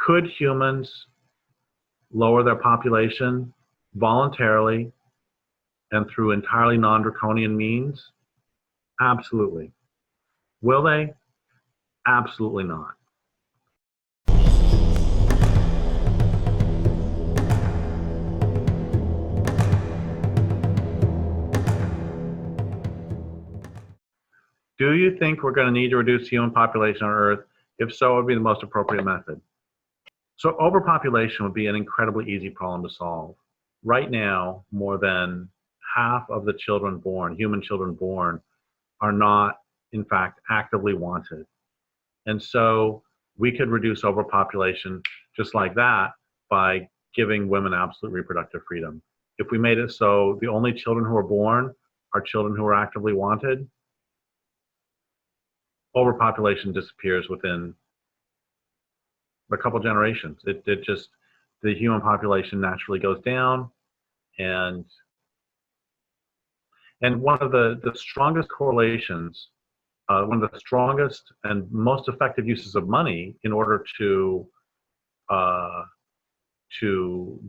Could humans lower their population voluntarily and through entirely non-draconian means? Absolutely. Will they? Absolutely not. Do you think we're going to need to reduce human population on Earth? If so, it would be the most appropriate method. So overpopulation would be an incredibly easy problem to solve. Right now, more than half of the children born, human children born, are not, in fact, actively wanted. And so we could reduce overpopulation just like that by giving women absolute reproductive freedom. If we made it so the only children who are born are children who are actively wanted, overpopulation disappears within a couple generations. It just, the human population naturally goes down, and one of the strongest correlations, one of the strongest and most effective uses of money in order to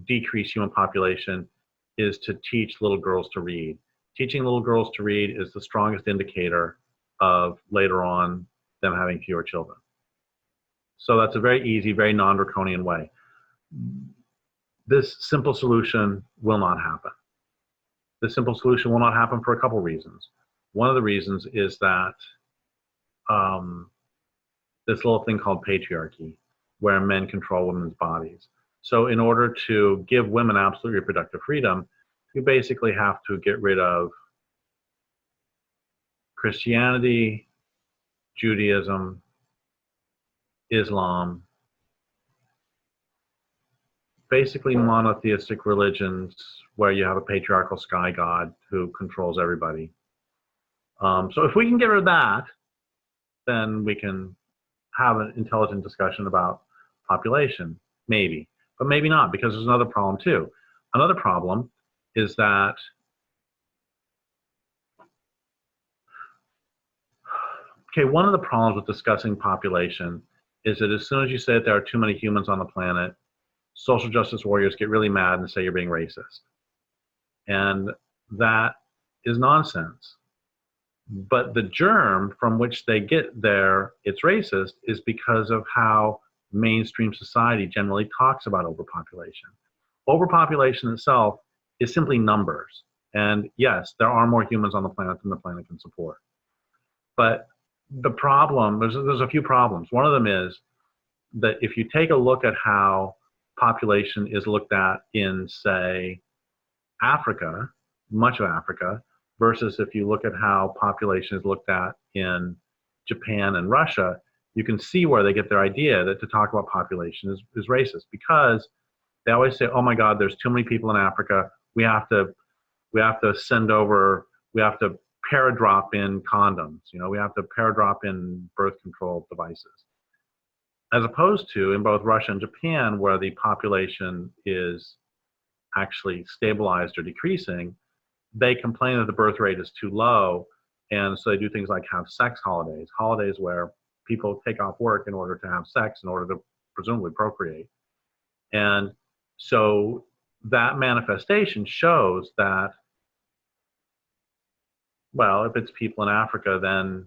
decrease human population is to teach little girls to read. Teaching little girls to read is the strongest indicator of later on them having fewer children. So that's a very easy, very non-draconian way. This simple solution will not happen. This simple solution will not happen for a couple reasons. One of the reasons is that this little thing called patriarchy, where men control women's bodies. So in order to give women absolute reproductive freedom, you basically have to get rid of Christianity, Judaism, Islam, basically monotheistic religions where you have a patriarchal sky god who controls everybody. So if we can get rid of that, then we can have an intelligent discussion about population, maybe. But maybe not, because there's another problem too. Another problem is that one of the problems with discussing population is that as soon as you say that there are too many humans on the planet, social justice warriors get really mad and say you're being racist. And that is nonsense. But the germ from which they get there, it's racist, is because of how mainstream society generally talks about overpopulation. Overpopulation itself is simply numbers. And yes, there are more humans on the planet than the planet can support. But the problem, there's a few problems. One of them is that if you take a look at how population is looked at in, say, Africa, much of Africa, versus if you look at how population is looked at in Japan and Russia, you can see where they get their idea that to talk about population is racist, because they always say, oh my God, there's too many people in Africa. We have to send over, we have to paradrop in condoms, we have to paradrop in birth control devices. As opposed to in both Russia and Japan, where the population is actually stabilized or decreasing, they complain that the birth rate is too low, and so they do things like have sex holidays, holidays where people take off work in order to have sex in order to presumably procreate. And so that manifestation shows that, well, if it's people in Africa, then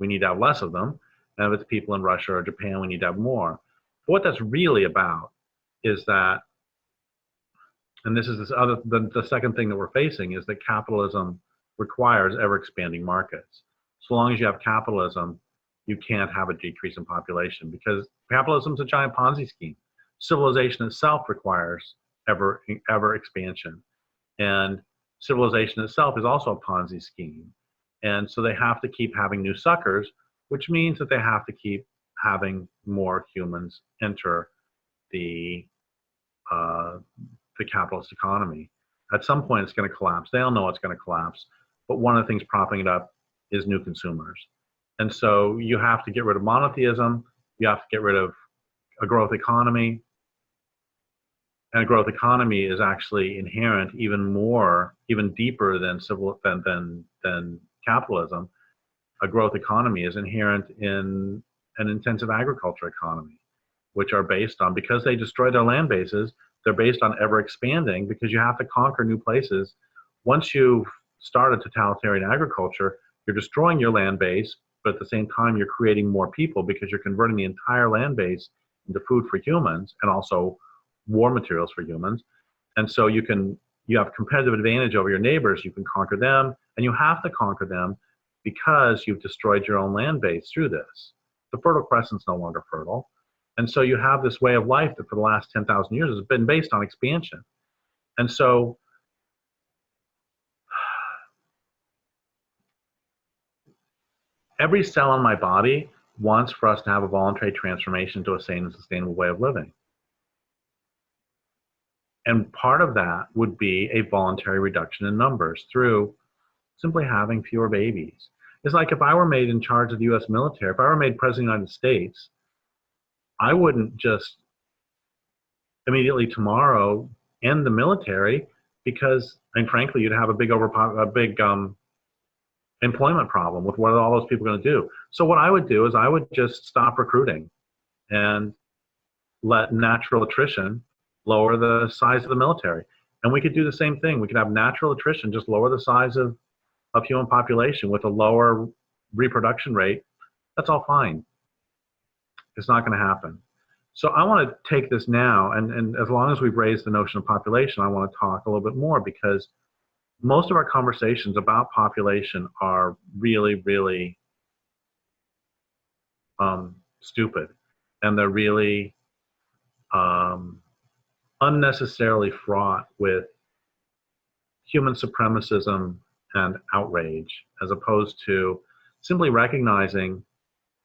we need to have less of them. And if it's people in Russia or Japan, we need to have more. But what that's really about is that, and this is the second thing that we're facing, is that capitalism requires ever-expanding markets. So long as you have capitalism, you can't have a decrease in population, because capitalism is a giant Ponzi scheme. Civilization itself requires ever expansion. And civilization itself is also a Ponzi scheme. And so they have to keep having new suckers, which means that they have to keep having more humans enter the capitalist economy. At some point, it's going to collapse. They all know it's going to collapse. But one of the things propping it up is new consumers. And so you have to get rid of monotheism. You have to get rid of a growth economy. And a growth economy is actually inherent even deeper than than capitalism. A growth economy is inherent in an intensive agriculture economy. which are based on, because they destroy their land bases, they're based on ever expanding because you have to conquer new places. Once you've started totalitarian agriculture, you're destroying your land base, but at the same time, you're creating more people because you're converting the entire land base into food for humans and also war materials for humans. And so you have competitive advantage over your neighbors. You can conquer them, and you have to conquer them because you've destroyed your own land base through this. The Fertile Crescent's no longer fertile. And so you have this way of life that for the last 10,000 years has been based on expansion. And so every cell in my body wants for us to have a voluntary transformation to a sane and sustainable way of living. And part of that would be a voluntary reduction in numbers through simply having fewer babies. It's like if I were made in charge of the US military, if I were made president of the United States, I wouldn't just immediately tomorrow end the military because, and frankly, you'd have a big employment problem with what are all those people going to do. So what I would do is I would just stop recruiting and let natural attrition lower the size of the military. And we could do the same thing. We could have natural attrition, just lower the size of human population with a lower reproduction rate. That's all fine. It's not going to happen. So I want to take this now, and as long as we've raised the notion of population, I want to talk a little bit more, because most of our conversations about population are really, really stupid, and they're really unnecessarily fraught with human supremacism and outrage, as opposed to simply recognizing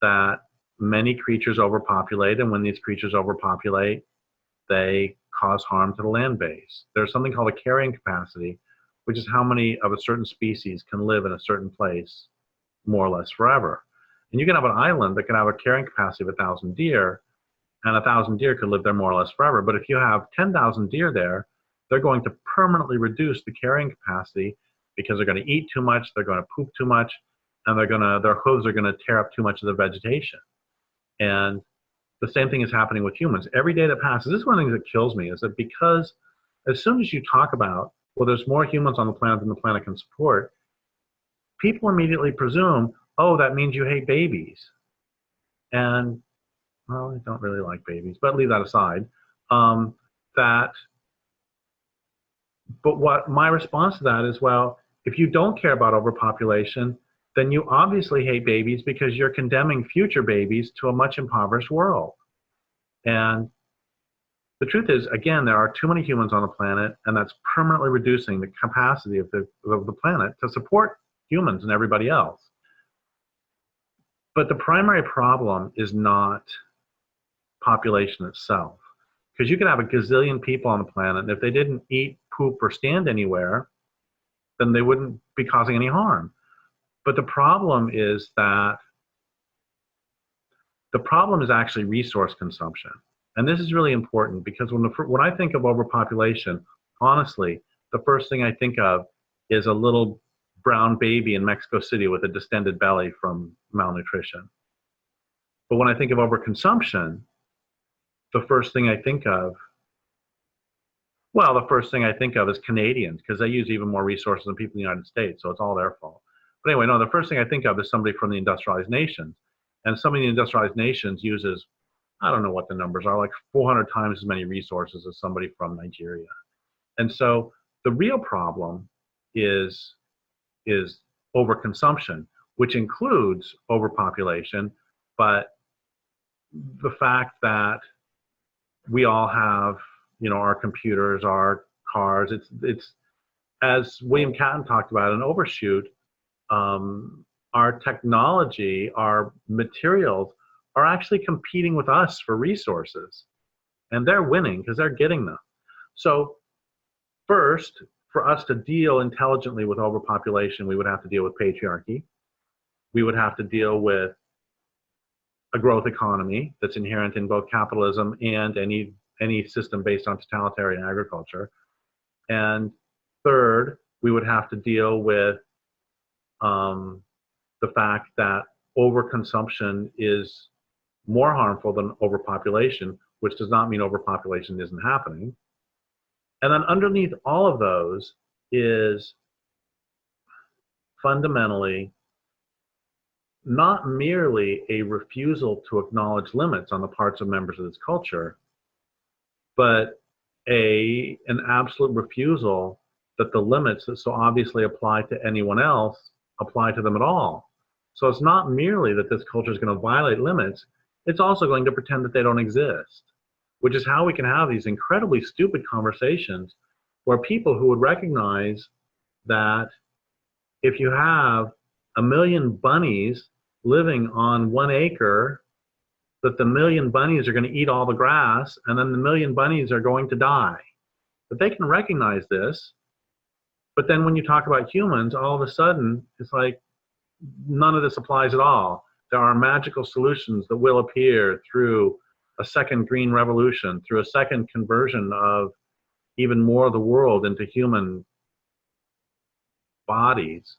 that many creatures overpopulate, and when these creatures overpopulate, they cause harm to the land base. There's something called a carrying capacity, which is how many of a certain species can live in a certain place more or less forever. And you can have an island that can have a carrying capacity of 1,000 deer, and 1,000 deer could live there more or less forever. But if you have 10,000 deer there, they're going to permanently reduce the carrying capacity because they're going to eat too much, they're going to poop too much, and their hooves are going to tear up too much of the vegetation. And the same thing is happening with humans. Every day that passes, this is one of the things that kills me, is that because as soon as you talk about, well, there's more humans on the planet than the planet can support, people immediately presume, oh, that means you hate babies. And, well, I don't really like babies, but leave that aside. But what my response to that is, well, if you don't care about overpopulation, then you obviously hate babies because you're condemning future babies to a much impoverished world. And the truth is, again, there are too many humans on the planet, and that's permanently reducing the capacity of the planet to support humans and everybody else. But the primary problem is not population itself, because you could have a gazillion people on the planet, and if they didn't eat, poop, or stand anywhere, then they wouldn't be causing any harm. But the problem is actually resource consumption. And this is really important, because when I think of overpopulation, honestly, the first thing I think of is a little brown baby in Mexico City with a distended belly from malnutrition. But when I think of overconsumption, the first thing I think of is Canadians, because they use even more resources than people in the United States, so it's all their fault. But anyway, no, the first thing I think of is somebody from the industrialized nations. And somebody in the industrialized nations uses, I don't know what the numbers are, like 400 times as many resources as somebody from Nigeria. And so the real problem is overconsumption, which includes overpopulation, but the fact that we all have, our computers, our cars, it's as William Catton talked about, an overshoot. Our technology, our materials are actually competing with us for resources, and they're winning because they're getting them. So first, for us to deal intelligently with overpopulation, we would have to deal with patriarchy. We would have to deal with a growth economy that's inherent in both capitalism and any system based on totalitarian agriculture. And third, we would have to deal with the fact that overconsumption is more harmful than overpopulation, which does not mean overpopulation isn't happening. And then underneath all of those is fundamentally not merely a refusal to acknowledge limits on the parts of members of this culture, but an absolute refusal that the limits that so obviously apply to anyone else apply to them at all. So it's not merely that this culture is going to violate limits, it's also going to pretend that they don't exist, which is how we can have these incredibly stupid conversations where people who would recognize that if you have 1 million bunnies living on 1 acre, that the 1 million bunnies are going to eat all the grass, and then the 1 million bunnies are going to die. But they can recognize this, but then when you talk about humans, all of a sudden, it's like none of this applies at all. There are magical solutions that will appear through a second green revolution, through a second conversion of even more of the world into human bodies.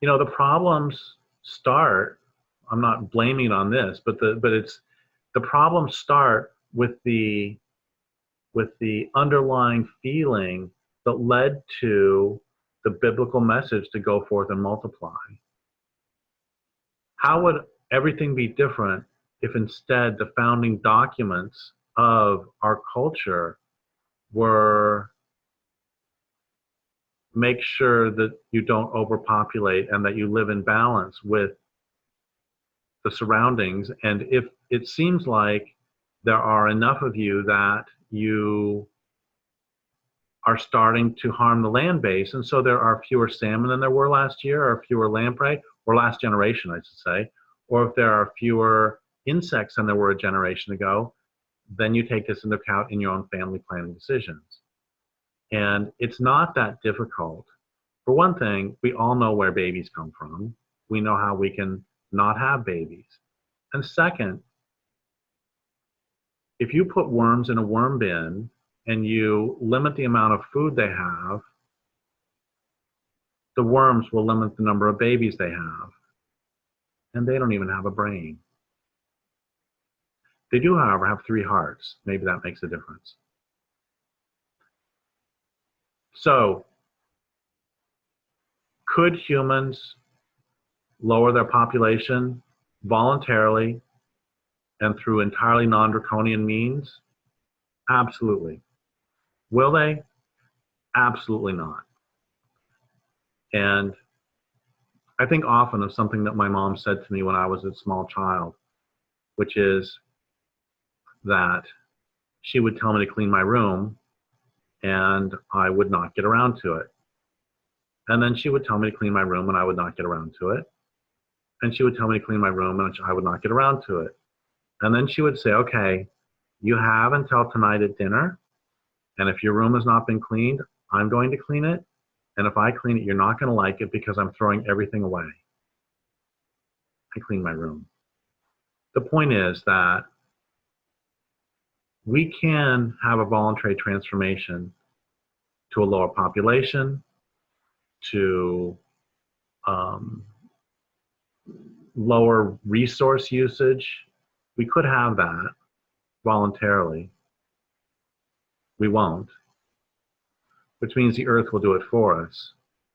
You know, the problems start, I'm not blaming it on this, but the problems start with the underlying feeling that led to the biblical message to go forth and multiply. How would everything be different if instead the founding documents of our culture were make sure that you don't overpopulate and that you live in balance with the surroundings? And if it seems like there are enough of you that you are starting to harm the land base, and so there are fewer salmon than there were last year, or fewer lamprey, or last generation, I should say, or if there are fewer insects than there were a generation ago, then you take this into account in your own family planning decisions. And it's not that difficult. For one thing, we all know where babies come from. We know how we can not have babies. And second, if you put worms in a worm bin and you limit the amount of food they have, the worms will limit the number of babies they have. And they don't even have a brain. They do, however, have 3 hearts. Maybe that makes a difference. So, could humans lower their population voluntarily and through entirely non-draconian means? Absolutely. Will they? Absolutely not. And I think often of something that my mom said to me when I was a small child, which is that she would tell me to clean my room and I would not get around to it. And then she would tell me to clean my room and I would not get around to it. And she would tell me to clean my room and I would not get around to it. And then she would say, okay, you have until tonight at dinner, and if your room has not been cleaned, I'm going to clean it. And if I clean it, you're not going to like it because I'm throwing everything away. I clean my room. The point is that we can have a voluntary transformation to a lower population, to lower resource usage. We could have that voluntarily. We won't, which means the earth will do it for us,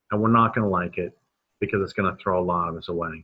and we're not going to like it because it's going to throw a lot of us away.